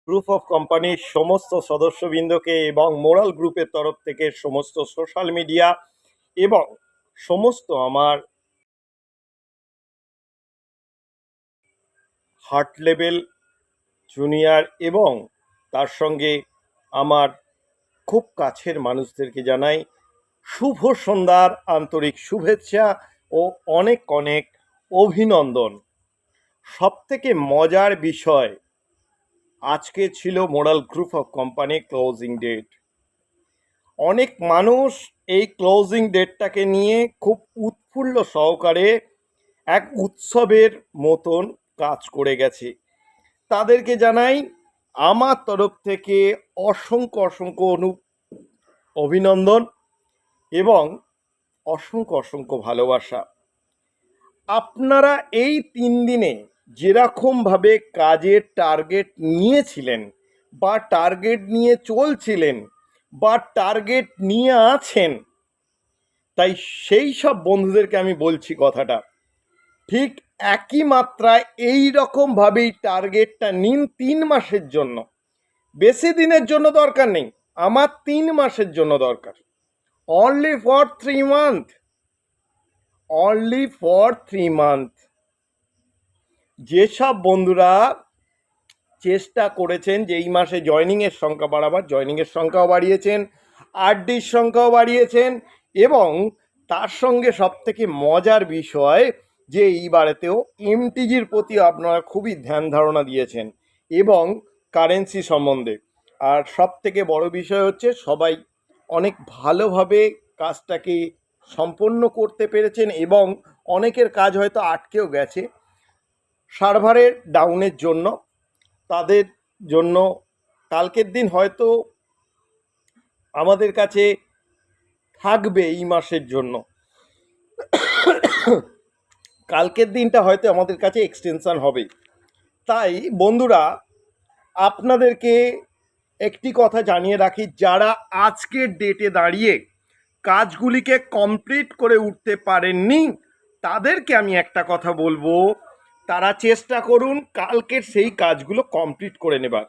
Group of কোম্পানির সমস্ত সদস্যবৃন্দকে এবং মোরাল গ্রুপের তরফ থেকে সমস্ত সোশ্যাল মিডিয়া এবং সমস্ত আমার হার্ট লেভেল জুনিয়র এবং তার সঙ্গে আমার খুব কাছের মানুষদেরকে জানাই শুভ সন্ধ্যার আন্তরিক শুভেচ্ছা ও অনেক অনেক অভিনন্দন। সবথেকে মজার বিষয়, আজকে ছিল moral group of company closing date. অনেক মানুষ এই ক্লোজিং ডেটটাকে নিয়ে খুব উৎফুল্ল সহকারে এক উৎসবের মতন কাজ করে গেছে। তাদেরকে জানাই আমার তরফ থেকে অসংখ্য অসংখ্য অভিনন্দন এবং অসংখ্য অসংখ্য ভালোবাসা। আপনারা এই 3 দিনে যেরকমভাবে কাজের টার্গেট নিয়েছিলেন বা টার্গেট নিয়ে চলছিলেন বা টার্গেট নিয়ে আছেন, তাই সেই সব বন্ধুদেরকে আমি বলছি কথাটা ঠিক একই মাত্রায় এই রকমভাবেই টার্গেটটা নিন 3 মাসের জন্য। বেশি দিনের জন্য দরকার নেই, আমার 3 মাসের জন্য দরকার। Only for 3 month, only for 3 month. যেসব বন্ধুরা চেষ্টা করেছেন যে এই মাসে জয়নিংয়ের সংখ্যা বাড়াবার, জয়নিংয়ের সংখ্যাও বাড়িয়েছেন, আরডির সংখ্যাও বাড়িয়েছেন এবং তার সঙ্গে সবথেকে মজার বিষয় যে এইবারেতেও এমটিজির প্রতি আপনারা খুবই ধ্যান ধারণা দিয়েছেন এবং কারেন্সি সম্বন্ধে। আর সবথেকে বড় বিষয় হচ্ছে সবাই অনেক ভালোভাবে কাজটাকে সম্পন্ন করতে পেরেছেন এবং অনেকের কাজ হয়তো আটকেও গেছে সার্ভারের ডাউনের জন্য। তাদের জন্য কালকের দিন হয়তো আমাদের কাছে থাকবে এই মাসের জন্য, কালকের দিনটা হয়তো আমাদের কাছে এক্সটেনশন হবে। তাই বন্ধুরা আপনাদেরকে একটি কথা জানিয়ে রাখি, যারা আজকের ডেটে দাঁড়িয়ে কাজগুলিকে কমপ্লিট করে উঠতে পারেননি তাদেরকে আমি একটা কথা বলবো, তারা চেষ্টা করুন কালকের সেই কাজগুলো কমপ্লিট করে নেবার।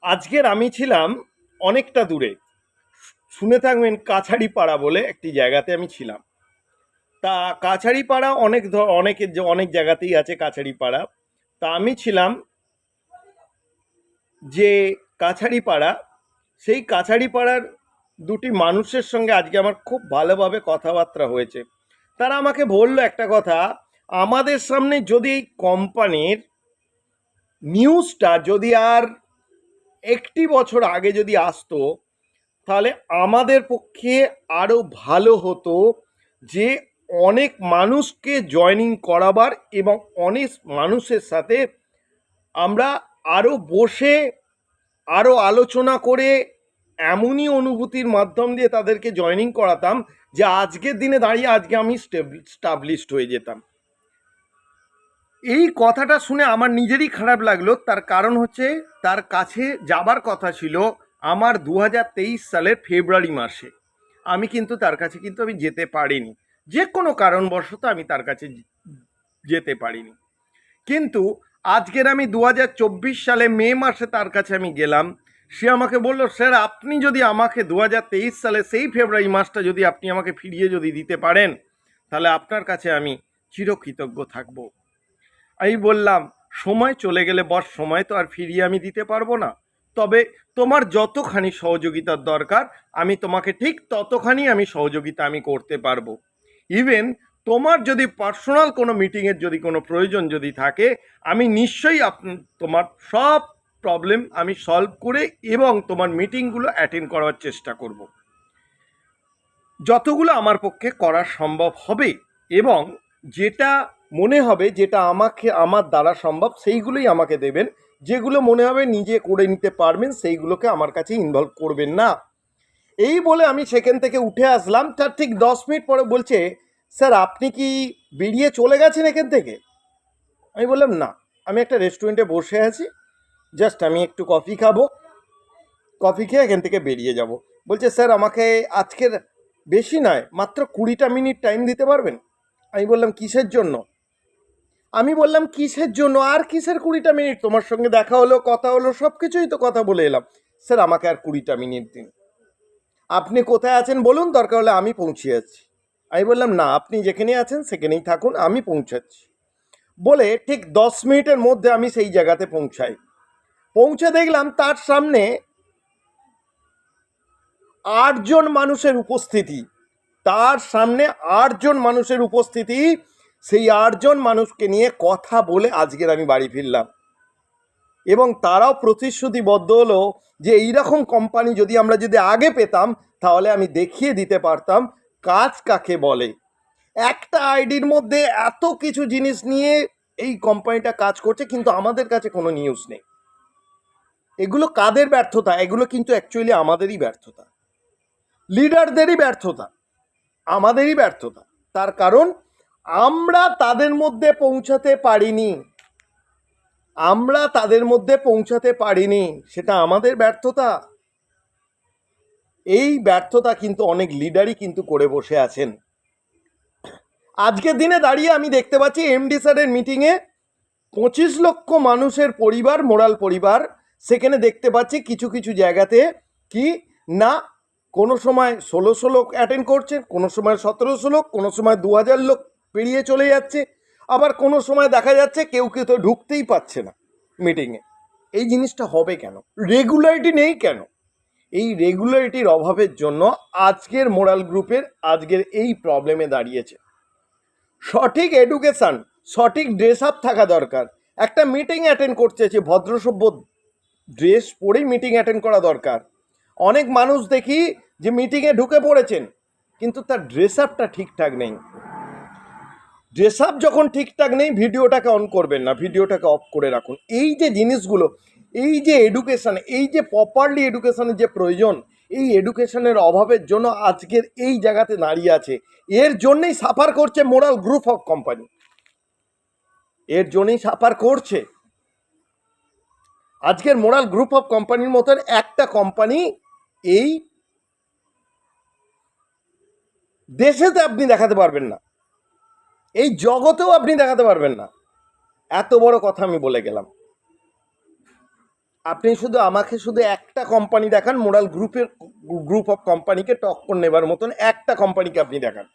আজকের আমি ছিলাম অনেকটা দূরে, শুনে থাকবেন কাছাড়িপাড়া বলে একটি জায়গাতে আমি ছিলাম। তা কাছাড়িপাড়া অনেক জায়গাতেই আছে কাছাড়িপাড়া। তা আমি ছিলাম যে কাছাড়িপাড়া, সেই কাছাড়িপাড়ার দুটি মানুষের সঙ্গে আজকে আমার খুব ভালোভাবে কথাবার্তা হয়েছে। তারা আমাকে বলল একটা কথা, আমাদের সামনে যদি এই কোম্পানির নিউজটা যদি আর একটি বছর আগে যদি আসতো তাহলে আমাদের পক্ষে আরও ভালো হতো, যে অনেক মানুষকে জয়েনিং করাবার এবং অনেক মানুষের সাথে আমরা আরও বসে আরও আলোচনা করে এমনই অনুভূতির মাধ্যম দিয়ে তাদেরকে জয়েনিং করাতাম যে আজকের দিনে দাঁড়িয়ে আজকে আমি স্টাবলিশড হয়ে যেতাম। এই কথাটা শুনে আমার নিজেরই খারাপ লাগলো। তার কারণ হচ্ছে তার কাছে যাবার কথা ছিল আমার 2023 সালের ফেব্রুয়ারি মাসে। আমি কিন্তু তার কাছে আমি যেতে পারিনি, যে কোনো কারণবশত আমি তার কাছে যেতে পারিনি। কিন্তু আজকের আমি 2024 সালে মে মাসে তার কাছে আমি গেলাম। সে আমাকে বলল, স্যার আপনি যদি আমাকে 2023 সালে সেই ফেব্রুয়ারি মাসটা যদি আপনি আমাকে ফিরিয়ে যদি দিতে পারেন তাহলে আপনার কাছে আমি চিরকৃতজ্ঞ থাকব। আমি বললাম, সময় চলে গেলে বস, সময় তো আর ফিরিয়ে আমি দিতে পারবো না, তবে তোমার যতখানি সহযোগিতার দরকার আমি তোমাকে ঠিক ততখানি আমি সহযোগিতা আমি করতে পারবো। ইভেন তোমার যদি পার্সোনাল কোনো মিটিংয়ের যদি কোনো প্রয়োজন যদি থাকে আমি নিশ্চয়ই তোমার সব প্রবলেম আমি সলভ করে এবং তোমার মিটিংগুলো অ্যাটেন্ড করার চেষ্টা করব, যতগুলো আমার পক্ষে করা সম্ভব হবে এবং যেটা মনে হবে যেটা আমার দ্বারা সম্ভব সেইগুলোই আমাকে দেবেন। যেগুলো মনে হবে নিজে করে নিতে পারবেন সেইগুলোকে আমার কাছে ইনভলভ করবেন না। এই বলে আমি সেখান থেকে উঠে আসলাম। তার ঠিক 10 মিনিট পরে বলছে, স্যার আপনি কি বেরিয়ে চলে গেছেন এখান থেকে? আমি বললাম, না, আমি একটা রেস্টুরেন্টে বসে আছি, জাস্ট আমি একটু কফি খাবো, কফি খেয়ে এখান থেকে বেরিয়ে যাব। বলছে, স্যার আমাকে আজকের বেশি নয় মাত্র 20টা মিনিট টাইম দিতে পারবেন? আমি বললাম, কিসের জন্য? আমি বললাম কিসের জন্য, আর কিসের 20টা মিনিট, তোমার সঙ্গে দেখা হলো, কথা হলো, সব কিছুই তো কথা বলে এলাম। স্যার আমাকে আর 20টা মিনিট দিন, আপনি কোথায় আছেন বলুন, দরকার হলে আমি পৌঁছে যাচ্ছি। আমি বললাম না, আপনি যেখানে আছেন সেখানেই থাকুন, আমি পৌঁছাচ্ছি। বলে ঠিক 10 মিনিটের মধ্যে আমি সেই জায়গাতে পৌঁছাই। পৌঁছে দেখলাম তার সামনে 8জন মানুষের উপস্থিতি, তার সামনে 8জন মানুষের উপস্থিতি। সেই 8জন মানুষকে নিয়ে কথা বলে আজকের আমি বাড়ি ফিরলাম, এবং তারাও প্রতিশ্রুতিবদ্ধ হলো যে এইরকম কোম্পানি যদি আমরা যদি আগে পেতাম তাহলে আমি দেখিয়ে দিতে পারতাম কাজ কাকে বলে। একটা আইডির মধ্যে এত কিছু জিনিস নিয়ে এই কোম্পানিটা কাজ করছে, কিন্তু আমাদের কাছে কোনো নিউজ নেই। এগুলো কাদের ব্যর্থতা? এগুলো কিন্তু অ্যাকচুয়ালি আমাদেরই ব্যর্থতা, লিডারদেরই ব্যর্থতা, আমাদেরই ব্যর্থতা। তার কারণ আমরা তাদের মধ্যে পৌঁছাতে পারিনি, আমরা তাদের মধ্যে পৌঁছাতে পারিনি, সেটা আমাদের ব্যর্থতা। এই ব্যর্থতা কিন্তু অনেক লিডারই কিন্তু করে বসে আছেন। আজকের দিনে দাঁড়িয়ে আমি দেখতে পাচ্ছি এমডি স্যারের মিটিংয়ে 25 লক্ষ মানুষের পরিবার, মোরাল পরিবার, সেখানে দেখতে পাচ্ছি কিছু কিছু জায়গাতে কি না, কোনো সময় 1600 লোক অ্যাটেন্ড করছে, কোনো সময় 1700 লোক, কোনো সময় 2000 লোক পেরিয়ে চলে যাচ্ছে, আবার কোনো সময় দেখা যাচ্ছে কেউ কেউ তো ঢুকতেই পাচ্ছে না মিটিংয়ে। এই জিনিসটা হবে কেন? রেগুলারিটি নেই কেন? এই রেগুলারিটির অভাবের জন্য আজকের মোরাল গ্রুপের আজকের এই প্রবলেমে দাঁড়িয়েছে। সঠিক এডুকেশান, সঠিক ড্রেস আপ থাকা দরকার। একটা মিটিং অ্যাটেন্ড করতে চাইছে, ভদ্রসভ্য ড্রেস পরেই মিটিং অ্যাটেন্ড করা দরকার। অনেক মানুষ দেখি যে মিটিংয়ে ঢুকে পড়েছেন কিন্তু তার ড্রেস আপটা ঠিকঠাক নেই। ড্রেস আপ যখন ঠিকঠাক নেই, ভিডিওটাকে অন করবেন না, ভিডিওটাকে অফ করে রাখুন। এই যে জিনিসগুলো, এই যে এডুকেশান, এই যে প্রপারলি এডুকেশানের যে প্রয়োজন, এই এডুকেশনের অভাবের জন্য আজকের এই জায়গাতে দাঁড়িয়ে আছে। এর জন্যই সাফার করছে মোরাল গ্রুপ অফ কোম্পানি, এর জন্যই সাফার করছে। আজকের মোরাল গ্রুপ অফ কোম্পানির মতন একটা কোম্পানি এই দেশেতে আপনি দেখাতে পারবেন না, এই জগতেও আপনি দেখাতে পারবেন না। এত বড় কথা আমি বলে গেলাম। আপনি শুধু আমাকে শুধু একটা কোম্পানি দেখান, মোরাল গ্রুপ অফ কোম্পানিকে টক্কর নেবার মতন একটা কোম্পানিকে আপনি দেখান।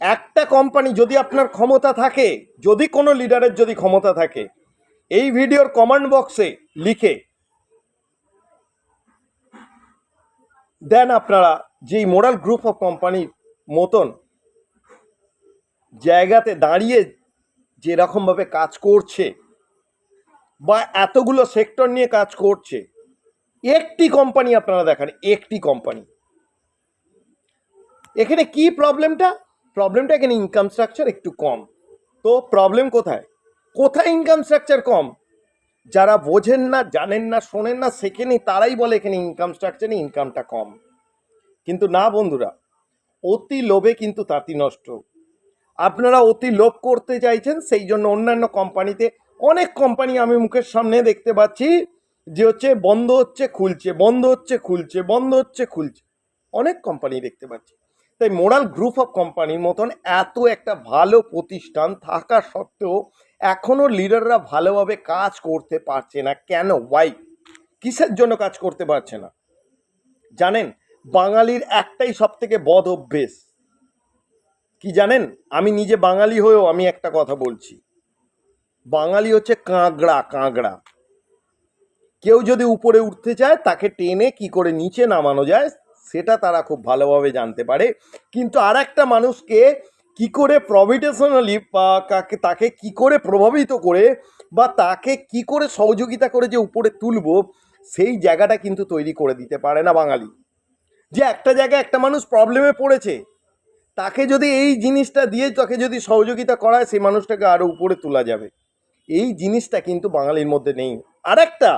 একটা কোম্পানি যদি আপনার ক্ষমতা থাকে, যদি কোনো লিডারের যদি ক্ষমতা থাকে, এই ভিডিওর কমেন্ট বক্সে লিখে দেন আপনারা যেই মোরাল গ্রুপ অফ কোম্পানির মতন জায়গাতে দাঁড়িয়ে যেরকমভাবে কাজ করছে বা এতগুলো সেক্টর নিয়ে কাজ করছে, একটি কোম্পানি আপনারা দেখান, একটি কোম্পানি। এখানে কি প্রবলেমটা? প্রবলেমটা এখানে ইনকাম স্ট্রাকচার একটু কম। তো প্রবলেম কোথায়? কোথায় ইনকাম স্ট্রাকচার কম? যারা বোঝেন না, জানেন না, শোনেন না, সেখানে তারাই বলে এখানে ইনকাম স্ট্রাকচারে ইনকামটা কম। কিন্তু না বন্ধুরা, অতি লোভে কিন্তু তাঁতি নষ্ট। আপনারা অতি লোভ করতে চাইছেন, সেই জন্য অন্যান্য কোম্পানিতে অনেক কোম্পানি আমি মুখের সামনে দেখতে পাচ্ছি যে হচ্ছে বন্ধ হচ্ছে খুলছে, বন্ধ হচ্ছে খুলছে, বন্ধ হচ্ছে খুলছে, অনেক কোম্পানি দেখতে পাচ্ছি। তাই মোরাল গ্রুপ অফ কোম্পানির মতন এত একটা ভালো প্রতিষ্ঠান থাকা সত্ত্বেও এখনও লিডাররা ভালোভাবে কাজ করতে পারছে না কেন? ওয়াই? কিসের জন্য কাজ করতে পারছে না জানেন? বাঙালির একটাই সব থেকে বদ অভ্যেস কি জানেন? আমি নিজে বাঙালি হয়েও আমি একটা কথা বলছি, বাঙালি হচ্ছে কাঁকড়া, কাঁকড়া। কেউ যদি উপরে উঠতে চায় তাকে টেনে কি করে নিচে নামানো যায় সেটা তারা খুব ভালোভাবে জানতে পারে। কিন্তু আর একটা মানুষকে কি করে প্রভিটেশনালি বা তাকে কি করে প্রভাবিত করে বা তাকে কি করে সহযোগিতা করে যে উপরে তুলবো, সেই জায়গাটা কিন্তু তৈরি করে দিতে পারে না বাঙালি। যে একটা জায়গায় একটা মানুষ প্রবলেমে পড়েছে, তাকে যদি এই জিনিসটা দিয়ে তাকে যদি সহযোগিতা করায়, সেই মানুষটাকে আরও উপরে তোলা যাবে। এই জিনিসটা কিন্তু বাঙালির মধ্যে নেই। আর একটা,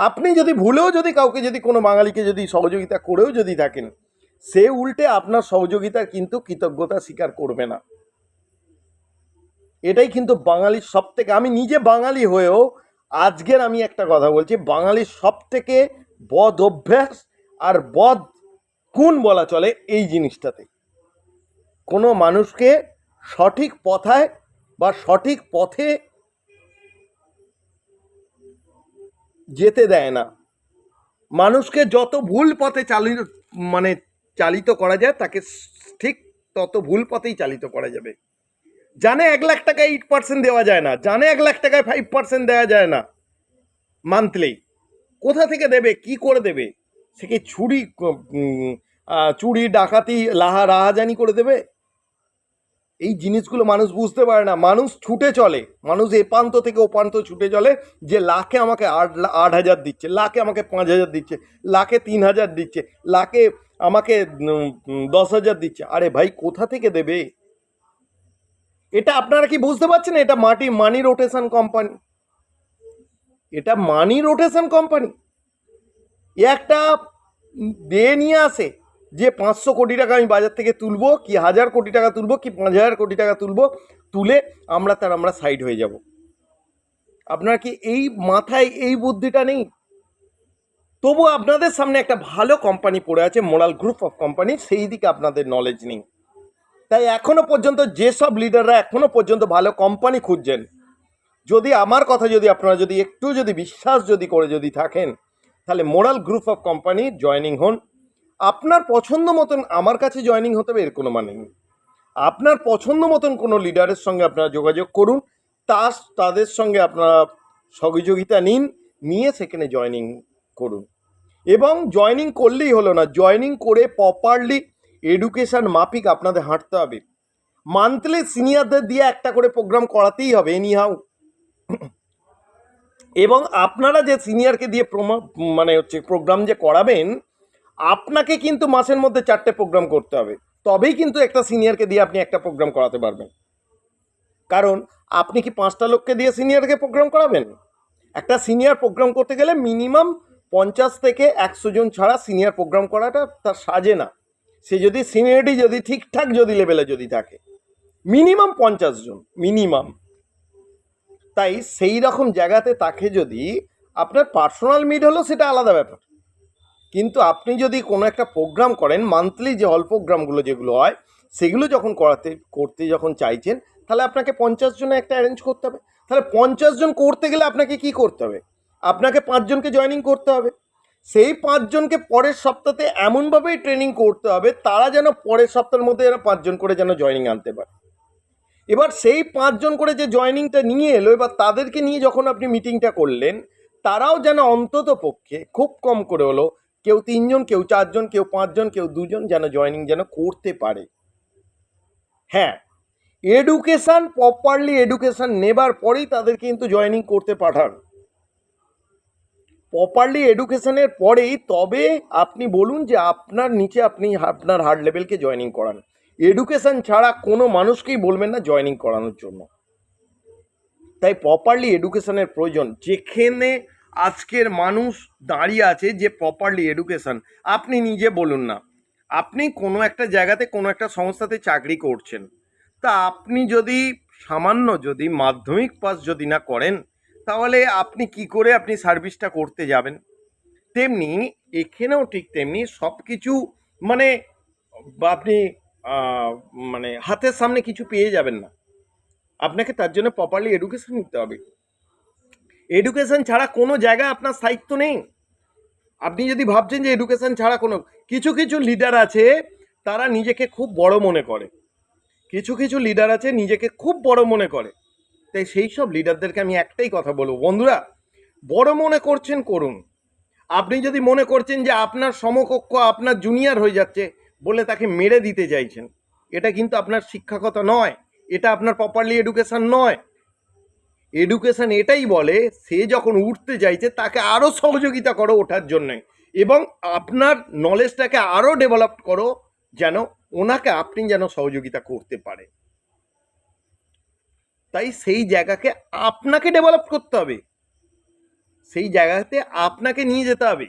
আপনি যদি ভুলেও যদি কাউকে যদি কোনো বাঙালিকে যদি সহযোগিতা করেও যদি থাকেন, সে উল্টে আপনার সহযোগিতার কিন্তু কৃতজ্ঞতা স্বীকার করবে না। এটাই কিন্তু বাঙালির সব থেকে, আমি নিজে বাঙালি হয়েও আজকের আমি একটা কথা বলছি, বাঙালির সব থেকে বদ অভ্যাস আর বদ গুণ বলা চলে এই জিনিসটাতে। কোনো মানুষকে সঠিক পথায় বা সঠিক পথে যেতে দেয় না। মানুষকে যত ভুল পথে চালিত করা যায়, তাকে ঠিক তত ভুল পথেই চালিত করা যাবে। জানে 1,00,000 টাকায় 8% দেওয়া যায় না, জানে 1,00,000 টাকায় 5% দেওয়া যায় না মান্থলি। কোথা থেকে দেবে, কি করে দেবে? সে কি চুরি ডাকাতি রাহাজানি করে দেবে? এই জিনিসগুলো মানুষ বুঝতে পারে না। মানুষ ছুটে চলে, মানুষ এ প্রান্ত থেকে ও প্রান্ত ছুটে চলে, যে লাখে আমাকে 8,000 দিচ্ছে, লাখে আমাকে 5,000 দিচ্ছে, লাখে 3,000 দিচ্ছে, লাখে আমাকে 10,000 দিচ্ছে। আরে ভাই, কোথা থেকে দেবে? এটা আপনারা কি বুঝতে পারছেন? এটা মানি রোটেশন কোম্পানি, এটা মানি রোটেশন কোম্পানি। একটা নিয়ে আসে যে 500 কোটি টাকা আমি বাজার থেকে তুলবো, কি 1,000 কোটি টাকা তুলবো, কি 5,000 কোটি টাকা তুলবো, তুলে আমরা সাইড হয়ে যাব। আপনার কি এই মাথায় এই বুদ্ধিটা নেই? তবু আপনাদের সামনে একটা ভালো কোম্পানি পড়ে আছে, মোরাল গ্রুপ অফ কোম্পানি, সেই দিকে আপনাদের নলেজ নেই। তাই এখনো পর্যন্ত যেসব লিডাররা এখনো পর্যন্ত ভালো কোম্পানি খুঁজছেন, যদি আমার কথা আপনারা একটু বিশ্বাস করে থাকেন, তাহলে moral group of company joining হন। আপনার পছন্দ মতন আমার কাছে জয়েনিং হতে হবে এর কোনো মানে নেই। আপনার পছন্দ মতন কোনো লিডারের সঙ্গে আপনারা যোগাযোগ করুন, তাদের সঙ্গে আপনারা সহযোগিতা নিয়ে সেখানে জয়েনিং করুন। এবং জয়েনিং করলেই হলো না, জয়েনিং করে প্রপারলি এডুকেশন মাফিক আপনাদের হাঁটতে হবে। মান্থলি সিনিয়রদের দিয়ে একটা করে প্রোগ্রাম করাতেই হবে এনিহাউ। এবং আপনারা যে সিনিয়রকে দিয়ে প্রোগ্রাম যে করাবেন, আপনাকে কিন্তু মাসের মধ্যে 4টে প্রোগ্রাম করতে হবে, তবেই কিন্তু একটা সিনিয়রকে দিয়ে আপনি একটা প্রোগ্রাম করাতে পারবেন। কারণ আপনি কি 5টা লোককে দিয়ে সিনিয়রকে প্রোগ্রাম করাবেন? একটা সিনিয়র প্রোগ্রাম করতে গেলে মিনিমাম 50 থেকে 100 জন ছাড়া সিনিয়র প্রোগ্রাম করাটা তার সাজে না। সে সিনিয়রিটি ঠিকঠাক লেভেলে থাকে, মিনিমাম 50 জন মিনিমাম। তাই সেই রকম জায়গাতে তাকে আপনার পার্সোনাল মিট হলো সেটা আলাদা ব্যাপার, কিন্তু আপনি যদি কোনো একটা প্রোগ্রাম করেন, মান্থলি যে হল প্রোগ্রামগুলো যেগুলো হয়, সেগুলো যখন করতে যখন চাইছেন, তাহলে আপনাকে 50 জনে একটা অ্যারেঞ্জ করতে হবে। তাহলে 50 জন করতে গেলে আপনাকে কি করতে হবে? আপনাকে 5 জনকে জয়েনিং করতে হবে। সেই 5 জনকে পরের সপ্তাহে এমনভাবেই ট্রেনিং করতে হবে, তারা যেন পরের সপ্তাহের মধ্যে 5 জন করে জয়েনিং আনতে পারে। এবার সেই 5 জন করে যে জয়েনিংটা নিয়ে এলো, এবার তাদেরকে নিয়ে যখন আপনি মিটিংটা করলেন, তারাও যেন অন্তত পক্ষে খুব কম করে হলো কেউ 3 জন, কেউ 4 জন, কেউ 5 জন, কেউ 2 জন জয়েনিং করতে পারে। হ্যাঁ, প্রপারলি এডুকেশন নেবার পরেই তাদের কিন্তু জয়েনিং করতে পাঠান। প্রপারলি এডুকেশনের পরেই তবে আপনি বলুন যে আপনার নিচে আপনি আপনার হার্ড লেভেলকে জয়েনিং করান। এডুকেশন ছাড়া কোনো মানুষকেই বলবেন না জয়েনিং করানোর জন্য। তাই প্রপারলি এডুকেশনের প্রয়োজন। যেখানে আজকের মানুষ দাঁড়িয়ে আছে, যে প্রপারলি এডুকেশন, আপনি নিজে বলুন না, আপনি কোনো একটা জায়গাতে কোনো একটা সংস্থাতে চাকরি করছেন, তা আপনি সামান্য মাধ্যমিক পাস না করেন, তাহলে আপনি কি করে আপনি সার্ভিসটা করতে যাবেন? তেমনি এখানেও ঠিক তেমনি সব কিছু আপনি হাতের সামনে কিছু পেয়ে যাবেন না, আপনাকে তার জন্য প্রপারলি এডুকেশন নিতে হবে। এডুকেশন ছাড়া কোনো জায়গায় আপনার স্থায়িত্ব নেই। আপনি যদি ভাবছেন যে এডুকেশন ছাড়া কিছু লিডার আছে, তারা নিজেকে খুব বড় মনে করে, কিছু লিডার আছে নিজেকে খুব বড় মনে করে। তাই সেই সব লিডারদেরকে আমি একটাই কথা বলবো, বন্ধুরা, বড় মনে করছেন করুন। আপনি যদি মনে করছেন যে আপনার সমকক্ষ আপনার জুনিয়র হয়ে যাচ্ছে বলে তাকে মেরে দিতে চাইছেন, এটা কিন্তু আপনার শিক্ষাগত নয়, এটা আপনার প্রপারলি এডুকেশন নয়। এডুকেশন এটাই বলে, সে যখন উঠতে চাইছে তাকে আরও সহযোগিতা করো ওঠার জন্যে, এবং আপনার নলেজটাকে আরও ডেভেলপ করো, যেন ওনাকে আপনি সহযোগিতা করতে পারে। তাই সেই জায়গাকে আপনাকে ডেভেলপ করতে হবে, সেই জায়গাতে আপনাকে নিয়ে যেতে হবে।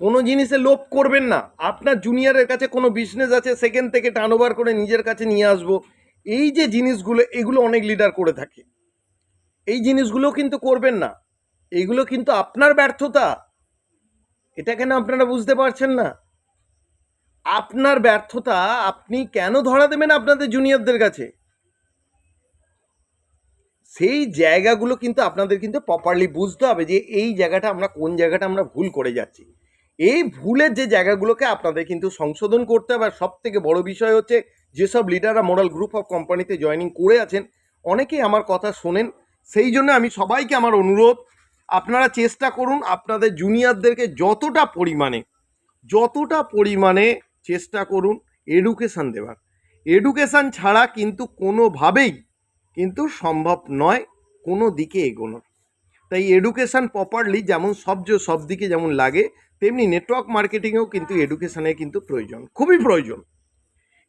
কোনো জিনিসে লোভ করবেন না। আপনার জুনিয়রের কাছে কোনো বিজনেস আছে, সেখান থেকে টার্নওভার করে নিজের কাছে নিয়ে আসবো, এই যে জিনিসগুলো, এগুলো অনেক লিডার করে থাকে। এই জিনিসগুলো কিন্তু করবেন না, এগুলো কিন্তু আপনার ব্যর্থতা। এটা কেন আপনারা বুঝতে পারছেন না? আপনার ব্যর্থতা আপনি কেন ধরা দেবেন আপনাদের জুনিয়রদের কাছে? সেই জায়গাগুলো কিন্তু আপনাদের কিন্তু প্রপারলি বুঝতে হবে যে এই জায়গাটা আমরা কোন জায়গাটা আমরা ভুল করে যাচ্ছি। এই ভুলের যে জায়গাগুলোকে আপনাদের কিন্তু সংশোধন করতে হবে। আর সব থেকে বড় বিষয় হচ্ছে যেসব লিডাররা মোরাল গ্রুপ অফ কোম্পানিতে জয়েনিং করে আছেন, অনেকেই আমার কথা শোনেন। সেই জন্য আমি সবাইকে আমার অনুরোধ, আপনারা চেষ্টা করুন আপনাদের জুনিয়রদেরকে যতটা পরিমাণে চেষ্টা করুন এডুকেশান দেওয়ার। এডুকেশান ছাড়া কিন্তু কোনোভাবেই কিন্তু সম্ভব নয় কোনো দিকে এগোনোর। তাই এডুকেশান প্রপারলি যেমন সব দিকে যেমন লাগে, তেমনি নেটওয়ার্ক মার্কেটিংয়েও কিন্তু এডুকেশানের কিন্তু প্রয়োজন, খুবই প্রয়োজন।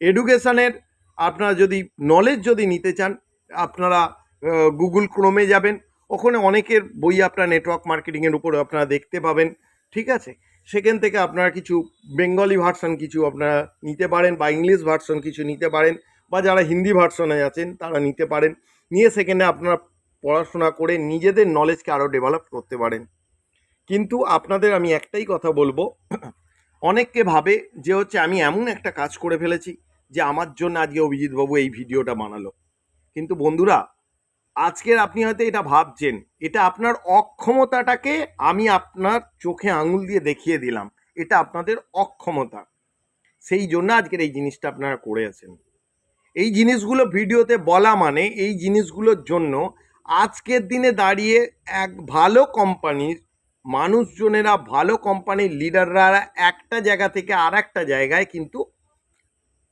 এডুকেশানের আপনারা যদি নলেজ যদি নিতে চান, আপনারা গুগল ক্রোমে যাবেন, ওখানে অনেকের বই আপনারা নেটওয়ার্ক মার্কেটিংয়ের উপরে আপনারা দেখতে পাবেন, ঠিক আছে? সেখান থেকে আপনারা কিছু বেঙ্গলি ভার্সন কিছু আপনারা নিতে পারেন, বা ইংলিশ ভার্সন কিছু নিতে পারেন, বা যারা হিন্দি ভার্সনে আছেন তারা নিতে পারেন। নিয়ে সেখানে আপনারা পড়াশোনা করে নিজেদের নলেজকে আরও ডেভেলপ করতে পারেন। কিন্তু আপনাদের আমি একটাই কথা বলবো, অনেককে ভাবে যে হচ্ছে আমি এমন একটা কাজ করে ফেলেছি যে আমার জন্য আজকে অভিজিৎবাবু এই ভিডিওটা বানালো। কিন্তু বন্ধুরা, আজকের আপনি হয়তো এটা ভাবছেন, এটা আপনার অক্ষমতাটাকে আমি আপনার চোখে আঙুল দিয়ে দেখিয়ে দিলাম, এটা আপনাদের অক্ষমতা। সেই জন্য আজকের এই জিনিসটা আপনারা করে আছেন। এই জিনিসগুলো ভিডিওতে বলা মানে এই জিনিসগুলোর জন্য আজকের দিনে দাঁড়িয়ে এক ভালো কোম্পানির মানুষজনেরা, ভালো কোম্পানির লিডাররা একটা জায়গা থেকে আর একটা জায়গায় কিন্তু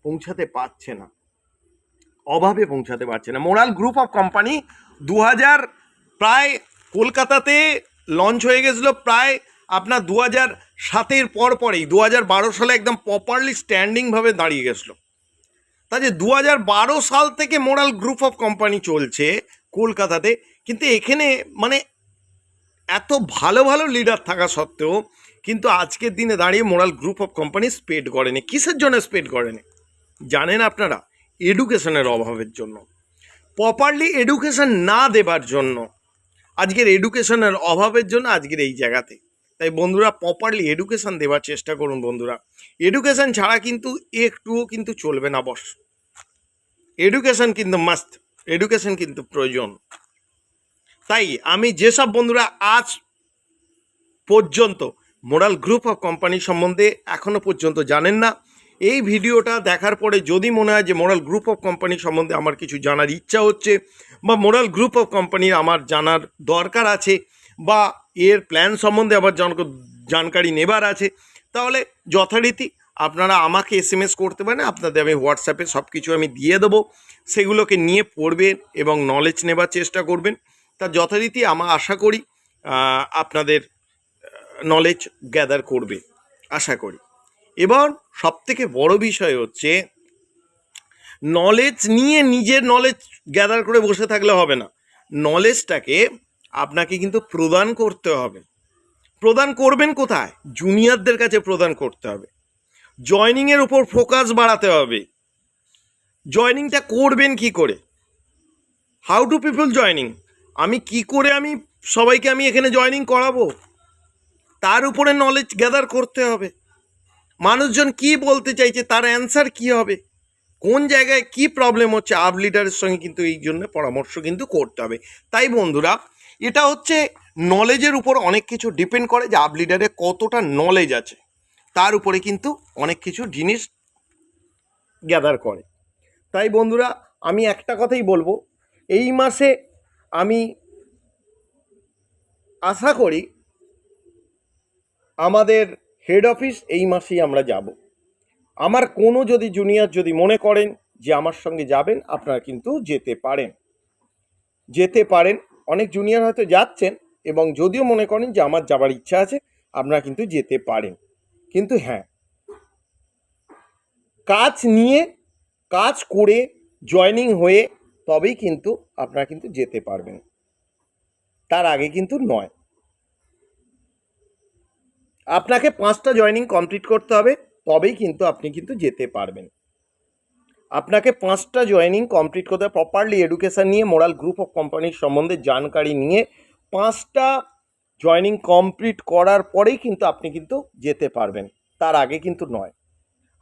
পৌঁছাতে পারছে না, অভাবে পৌঁছাতে পারছে না। মোরাল গ্রুপ অফ কোম্পানি 2000 প্রায় কলকাতাতে লঞ্চ হয়ে গেছিলো প্রায় আপনার 2007-এর পরেই 2012 সালে একদম প্রপারলি স্ট্যান্ডিংভাবে দাঁড়িয়ে গেছিলো। তাহলে 2012 সাল থেকে মোরাল গ্রুপ অফ কোম্পানি চলছে কলকাতাতে, কিন্তু এখানে মানে এত ভালো ভালো লিডার থাকা সত্ত্বেও কিন্তু আজকের দিনে দাঁড়িয়ে মোরাল গ্রুপ অফ কোম্পানি স্পেড করেনি। কিসের জন্য স্পেড করেনি জানেন আপনারা? এডুকেশনের অভাবের জন্য, প্রপারলি এডুকেশন না দেবার জন্য, আজকের এডুকেশনের অভাবের জন্য আজকের এই জায়গাতে। তাই বন্ধুরা, প্রপারলি এডুকেশন দেওয়ার চেষ্টা করুন বন্ধুরা। এডুকেশন ছাড়া কিন্তু একটুও কিন্তু চলবে না বস। এডুকেশন কিন্তু মাস্ট, এডুকেশন কিন্তু প্রয়োজন। তাই আমি যেসব বন্ধুরা আজ পর্যন্ত মোরাল গ্রুপ অফ কোম্পানি সম্বন্ধে এখনও পর্যন্ত জানেন না, এই ভিডিওটা দেখার পরে যদি মনে হয় যে মোরাল গ্রুপ অফ কোম্পানি সম্বন্ধে আমার কিছু জানার ইচ্ছা হচ্ছে, বা মোরাল গ্রুপ অফ কোম্পানির আমার জানার দরকার আছে, বা এর প্ল্যান সম্বন্ধে আবার জানকারি নেবার আছে, তাহলে যথারীতি আপনারা আমাকে SMS করতে পারেন। আপনাদের আমি হোয়াটসঅ্যাপে সব কিছু আমি দিয়ে দেবো, সেগুলোকে নিয়ে পড়বেন এবং নলেজ নেবার চেষ্টা করবেন। তা যথারীতি আমার আশা করি আপনাদের নলেজ গ্যাদার করবে, আশা করি। এবার সবথেকে বড় বিষয় হচ্ছে, নলেজ নিয়ে নিজের নলেজ গ্যাদার করে বসে থাকলে হবে না, নলেজটাকে আপনাকে কিন্তু প্রদান করতে হবে। প্রদান করবেন কোথায়? জুনিয়রদের কাছে প্রদান করতে হবে। জয়নিংয়ের উপর ফোকাস বাড়াতে হবে। জয়নিংটা করবেন কি করে? হাউ টু পিপল জয়নিং, আমি কি করে আমি সবাইকে আমি এখানে জয়নিং করাবো, তার উপরে নলেজ গ্যাদার করতে হবে। মানুষজন কি বলতে চাইছে, তার অ্যান্সার কি হবে, কোন জায়গায় কি প্রবলেম হচ্ছে, আপ লিডারের সঙ্গে কিন্তু এই জন্য পরামর্শ কিন্তু করতে হবে। তাই বন্ধুরা, এটা হচ্ছে নলেজের উপর অনেক কিছু ডিপেন্ড করে, যে আপ লিডারে কতটা নলেজ আছে, তার উপরে কিন্তু অনেক কিছু জিনিস গ্যাদার করে। তাই বন্ধুরা, আমি একটা কথাই বলবো, এই মাসে আমি আশা করি আমাদের হেড অফিস এই মাসেই আমরা যাব। আমার কোনো যদি জুনিয়র যদি মনে করেন যে আমার সঙ্গে যাবেন, আপনারা কিন্তু যেতে পারেন। অনেক জুনিয়র হয়তো যাচ্ছেন, এবং যদিও মনে করেন যে আমার যাবার ইচ্ছা আছে, আপনারা কিন্তু যেতে পারেন। কিন্তু হ্যাঁ, কাজ নিয়ে, কাজ করে, জয়নিং হয়ে তবেই কিন্তু আপনারা কিন্তু যেতে পারবেন, তার আগে কিন্তু নয়। আপনাকে 5টা জয়নিং কমপ্লিট করতে হবে, তবেই কিন্তু আপনি কিন্তু যেতে পারবেন। আপনাকে 5টা জয়নিং কমপ্লিট করতে হবে, প্রপারলি এডুকেশান নিয়ে, মোরাল গ্রুপ অফ কোম্পানির সম্বন্ধে জানকারি নিয়ে 5টা জয়নিং কমপ্লিট করার পরেই কিন্তু আপনি কিন্তু যেতে পারবেন, তার আগে কিন্তু নয়।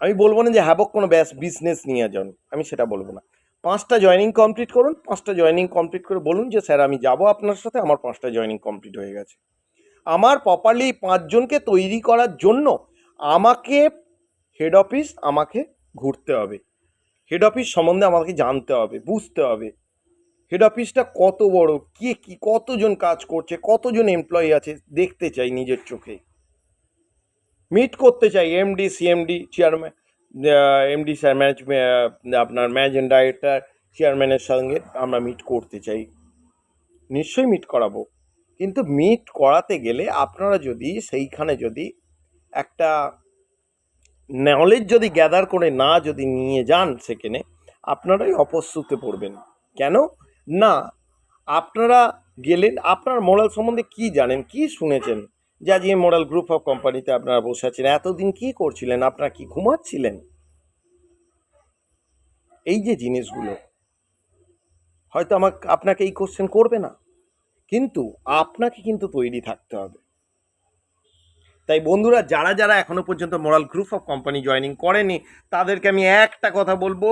আমি বলবো না যে হ্যাবক কোনো বিজনেস নিয়ে যান, আমি সেটা বলবো না। 5টা জয়েনিং কমপ্লিট করুন, 5টা জয়েনিং কমপ্লিট করে বলুন যে স্যার আমি যাব আপনার সাথে, আমার 5টা জয়েনিং কমপ্লিট হয়ে গেছে। আমার প্রপারলি 5 জনকে তৈরি করার জন্য আমাকে হেড অফিস আমাকে ঘুরতে হবে, হেড অফিস সম্বন্ধে আমাকে জানতে হবে, বুঝতে হবে হেড অফিসটা কত বড়, কে কি কতজন কাজ করছে, কতজন এমপ্লয়ি আছে দেখতে চাই নিজের চোখে, মিট করতে চাই MD CMD chairman, MD sir আপনার ম্যানেজিং ডাইরেক্টর চেয়ারম্যানের সঙ্গে আমরা মিট করতে চাই, নিশ্চয়ই মিট করাবো। কিন্তু মিট করাতে গেলে আপনারা যদি সেইখানে যদি একটা নলেজ যদি গ্যাদার করে না যদি নিয়ে যান সেখানে, আপনারাই অপস্তুতে পড়বেন। কেন না, আপনারা গেলেন, আপনার মোরাল সম্বন্ধে কি জানেন, কি শুনেছেন, যে আজ এই মোরাল গ্রুপ অফ কোম্পানিতে আপনারা বসে আছেন, এতদিন কি করছিলেন, আপনারা কি ঘুমাচ্ছিলেন? এই যে জিনিসগুলো হয়তো আপনাকে এই কোশ্চেন করবে না, কিন্তু আপনাকে কিন্তু তৈরি থাকতে হবে। তাই বন্ধুরা, যারা যারা এখনো পর্যন্ত moral group of company joining করেনি, তাদেরকে আমি একটা কথা বলবো,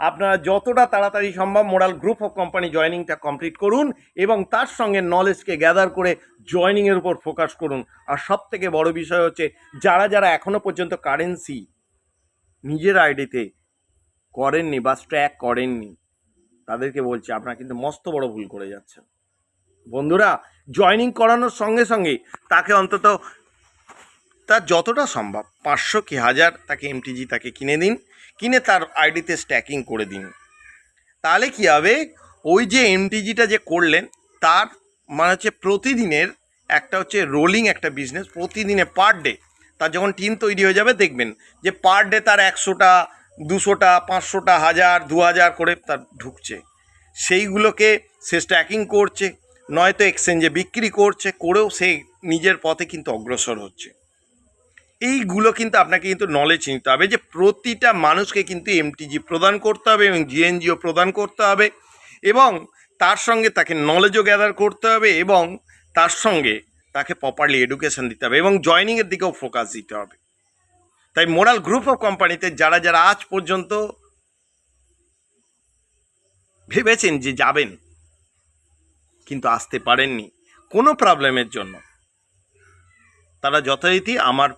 আপনারা যতটা তাড়াতাড়ি সম্ভব মোরাল গ্রুপ অফ কোম্পানি জয়েনিংটা কমপ্লিট করুন এবং তার সঙ্গে নলেজকে গ্যাদার করে জয়েনিংয়ের উপর ফোকাস করুন। আর সব থেকে বড় বিষয় হচ্ছে, যারা যারা এখনো পর্যন্ত কারেন্সি নিজের আইডিতে করেননি বা স্ট্র্যাক করেননি, তাদেরকে বলছি আপনারা কিন্তু মস্ত বড় ভুল করে যাচ্ছেন। বন্ধুরা, জয়েনিং করানোর সঙ্গে সঙ্গে তাকে অন্তত তার যতটা সম্ভব 500 কি 1000 তাকে এমটিজি তাকে কিনে দিন, কিনে তার আইডিতে স্ট্যাকিং করে দিন। তাহলে কি হবে, ওই যে এমটিজিটা যে করলেন তার মানে হচ্ছে প্রতিদিনের একটা হচ্ছে রোলিং একটা বিজনেস, প্রতিদিনে পার ডে তার যখন টিম তৈরি হয়ে যাবে দেখবেন যে পার ডে তার 100টা 200টা 500টা 1000 2000 করে তার ঢুকছে, সেইগুলোকে সে স্ট্যাকিং করছে, নয়তো এক্সচেঞ্জে বিক্রি করছে, করেও সে নিজের পথে কিন্তু অগ্রসর হচ্ছে। এইগুলো কিন্তু আপনাকে কিন্তু নলেজ নিতে হবে যে প্রতিটা মানুষকে কিন্তু এমটিজি প্রদান করতে হবে এবং জিএনজিও প্রদান করতে হবে, এবং তার সঙ্গে তাকে নলেজও গ্যাদার করতে হবে, এবং তার সঙ্গে তাকে প্রপারলি এডুকেশন দিতে হবে এবং জয়নিংয়ের দিকেও ফোকাস দিতে হবে। তাই মোরাল গ্রুপ অফ কোম্পানিতে যারা যারা আজ পর্যন্ত ভেবেছেন যে যাবেন কিন্তু আসতে পারেননি কোনো প্রবলেমের জন্য, তারা যথারীতি আমার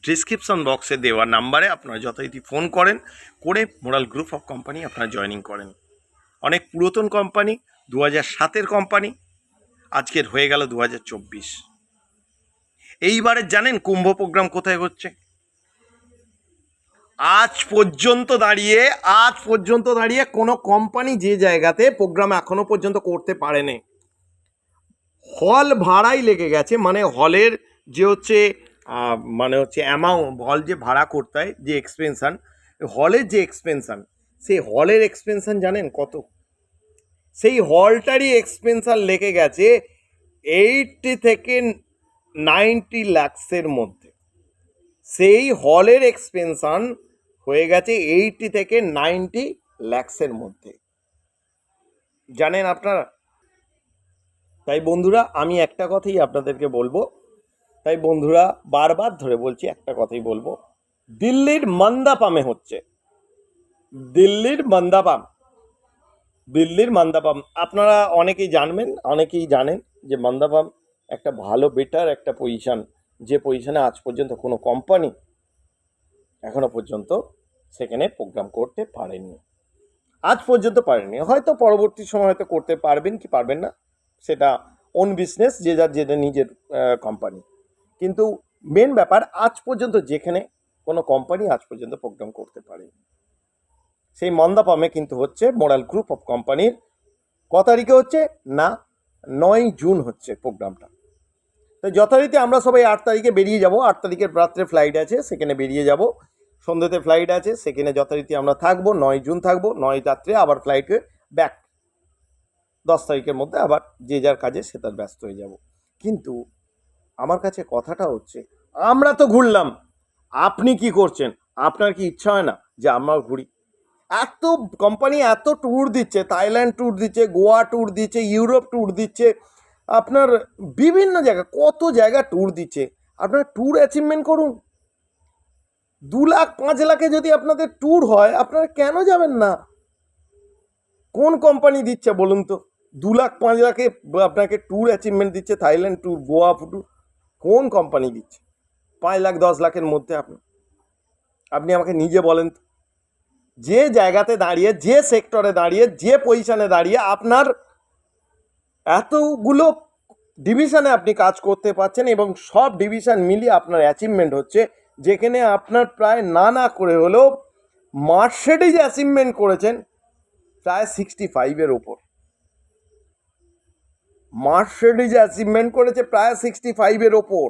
ডিসক্রিপশন বক্সে দেওয়া নাম্বারে আপনারা যথারীতি ফোন করেন, করে মোরাল গ্রুপ অফ কোম্পানি আপনারা জয়েনিং করেন। অনেক পুরাতন কোম্পানি, 2007-এর কোম্পানি, আজকের হয়ে গেল 2024। এইবারে জানেন কুম্ভ প্রোগ্রাম কোথায় হচ্ছে? আজ পর্যন্ত দাঁড়িয়ে কোনো কোম্পানি যে জায়গাতে প্রোগ্রাম এখনো পর্যন্ত করতে পারেনি, হল ভাড়াই লেগে গেছে, মানে হলের যে হচ্ছে মানে হচ্ছে অ্যামাউন্ট, হল যে ভাড়া করতে হয় যে এক্সপেনশন, হলের যে এক্সপেনশন, সেই হলের এক্সপেনশন জানেন কত? সেই হলটারই এক্সপেনশন লেগে গেছে 80 থেকে 90 লাখসের মধ্যে। সেই হলের এক্সপেনশন হয়ে গেছে 80 থেকে 90 লাখসের মধ্যে, জানেন আপনারা? তাই বন্ধুরা, আমি একটা কথাই আপনাদেরকে বলবো, তাই বন্ধুরা বারবার ধরে বলছি, একটা কথাই বলবো, দিল্লির মন্দাপামে হচ্ছে, দিল্লির মন্দাপাম আপনারা অনেকেই জানেন যে মন্দাপাম একটা ভালো বেটার একটা পজিশন, যে পজিশনে আজ পর্যন্ত কোনো কোম্পানি এখনো পর্যন্ত সেখানে প্রোগ্রাম করতে পারেননি, আজ পর্যন্ত পারেননি। হয়তো পরবর্তী সময় হয়তো করতে পারবেন কি পারবেন না, সেটা ওন বিজনেস, যে যার যেটা নিজের কোম্পানি। কিন্তু মেন ব্যাপার, আজ পর্যন্ত যেখানে কোনো কোম্পানি আজ পর্যন্ত প্রোগ্রাম করতে পারেনি, সেই মন্দাপামে কিন্তু হচ্ছে মোরাল গ্রুপ অফ কোম্পানির। ক তারিখে হচ্ছে না, 9 জুন হচ্ছে প্রোগ্রামটা। তো যথারীতি আমরা সবাই 8 তারিখে বেরিয়ে যাব, 8 তারিখের রাত্রে ফ্লাইট আছে, সেখানে বেরিয়ে যাব, সন্ধ্যেতে ফ্লাইট আছে, সেখানে যথারীতি আমরা থাকবো, 9 জুন থাকবো, 9 রাত্রে আবার ফ্লাইটে ব্যাক, 10 তারিখের মধ্যে আবার যে যার কাজে সে তার ব্যস্ত হয়ে যাব। কিন্তু আমার কাছে কথাটা হচ্ছে, আমরা তো ঘুরলাম, আপনি কি করছেন? আপনার কি ইচ্ছা হয় না যে আমরা ঘুরি? এত কোম্পানি এত ট্যুর দিচ্ছে, থাইল্যান্ড ট্যুর দিচ্ছে, গোয়া ট্যুর দিচ্ছে, ইউরোপ ট্যুর দিচ্ছে, আপনার বিভিন্ন জায়গা, কত জায়গা ট্যুর দিচ্ছে। আপনারা ট্যুর অ্যাচিভমেন্ট করুন। 2 লাখ 5 লাখে যদি আপনাদের ট্যুর হয়, আপনারা কেন যাবেন না? কোন কোম্পানি দিচ্ছে বলুন তো? 2 লাখ 5 লাখে আপনাকে ট্যুর অ্যাচিভমেন্ট দিচ্ছে, থাইল্যান্ড ট্যুর, গোয়া ট্যুর। কোন কোম্পানি দিচ্ছে 5 লাখ 10 লাখের মধ্যে? আপনি আমাকে নিজে বলেন তো। যে জায়গাতে দাঁড়িয়ে, যে সেক্টরে দাঁড়িয়ে, যে পজিশনে দাঁড়িয়ে আপনার এতগুলো ডিভিশনে আপনি কাজ করতে পারছেন এবং সব ডিভিশন মিলিয়ে আপনার অ্যাচিভমেন্ট হচ্ছে, যেখানে আপনার প্রায় না করে হলেও মার্সিডিজ অ্যাচিভমেন্ট করেছেন প্রায় 65-এর ওপর। মার্সিডিজ অ্যাচিভমেন্ট করেছে প্রায় 65-এর ওপর।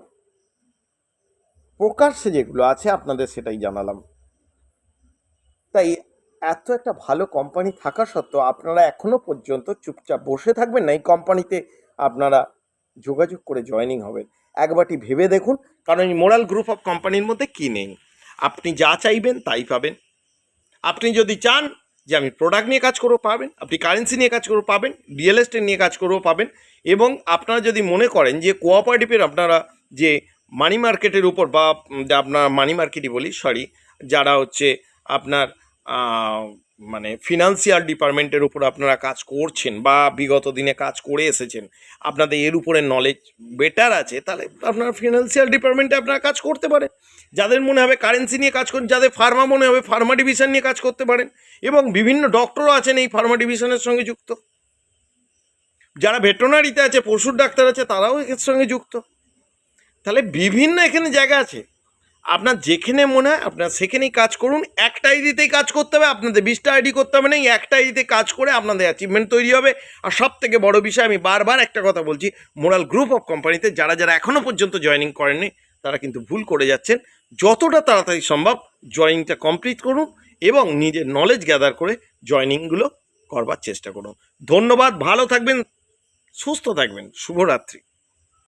প্রকাশ্যে যেগুলো আছে আপনাদের সেটাই জানালাম। তাই এত একটা ভালো কোম্পানি থাকা সত্ত্বেও আপনারা এখনো পর্যন্ত চুপচাপ বসে থাকবেন না, এই কোম্পানিতে আপনারা যোগাযোগ করে জয়েনিং হবেন। একবারটি ভেবে দেখুন, কারণ এই মোরাল গ্রুপ অফ কোম্পানির মধ্যে কী নেই? আপনি যা চাইবেন তাই পাবেন। আপনি যদি চান যে আমি প্রোডাক্ট নিয়ে কাজ করবো, পাবেন। আপনি কারেন্সি নিয়ে কাজ করবো, পাবেন। রিয়েল এস্টেট নিয়ে কাজ করবো, পাবেন। এবং আপনারা যদি মনে করেন যে কোঅপারেটিভের আপনারা যে মানি মার্কেটের উপর বা আপনার মানি মার্কেটই বলি, সরি, যারা হচ্ছে আপনার মানে ফিনান্সিয়াল ডিপার্টমেন্টের উপর আপনারা কাজ করছেন বা বিগত দিনে কাজ করে এসেছেন, আপনাদের এর উপরে নলেজ বেটার আছে, তাহলে আপনারা ফিনান্সিয়াল ডিপার্টমেন্টে আপনারা কাজ করতে পারেন। যাদের মনে হবে কারেন্সি নিয়ে কাজ করেন, যাদের ফার্মা মনে হবে ফার্মা ডিভিশন নিয়ে কাজ করতে পারেন। এবং বিভিন্ন ডক্টরও আছেন এই ফার্মা ডিভিশনের সঙ্গে যুক্ত। যারা ভেটেরিনারিতে আছে, পশুর ডাক্তার আছে, তারাও এর সঙ্গে যুক্ত। তাহলে বিভিন্ন এখানে জায়গা আছে। আপনার যেখানে মনে হয় আপনার সেখানেই কাজ করুন। একটা আইডিতেই কাজ করতে হবে, আপনাদের 20টা আইডি করতে হবে না। এই একটা আইডিতে কাজ করে আপনাদের অ্যাচিভমেন্ট তৈরি হবে। আর সব থেকে বড় বিষয়, আমি বারবার একটা কথা বলছি, মোরাল গ্রুপ অফ কোম্পানিতে যারা যারা এখনও পর্যন্ত জয়েনিং করেননি তারা কিন্তু ভুল করে যাচ্ছেন। যতটা তাড়াতাড়ি সম্ভব জয়েনিংটা কমপ্লিট করুন এবং নিজের নলেজ গ্যাদার করে জয়েনিংগুলো করবার চেষ্টা করুন। ধন্যবাদ, ভালো থাকবেন, সুস্থ থাকবেন, শুভরাত্রি।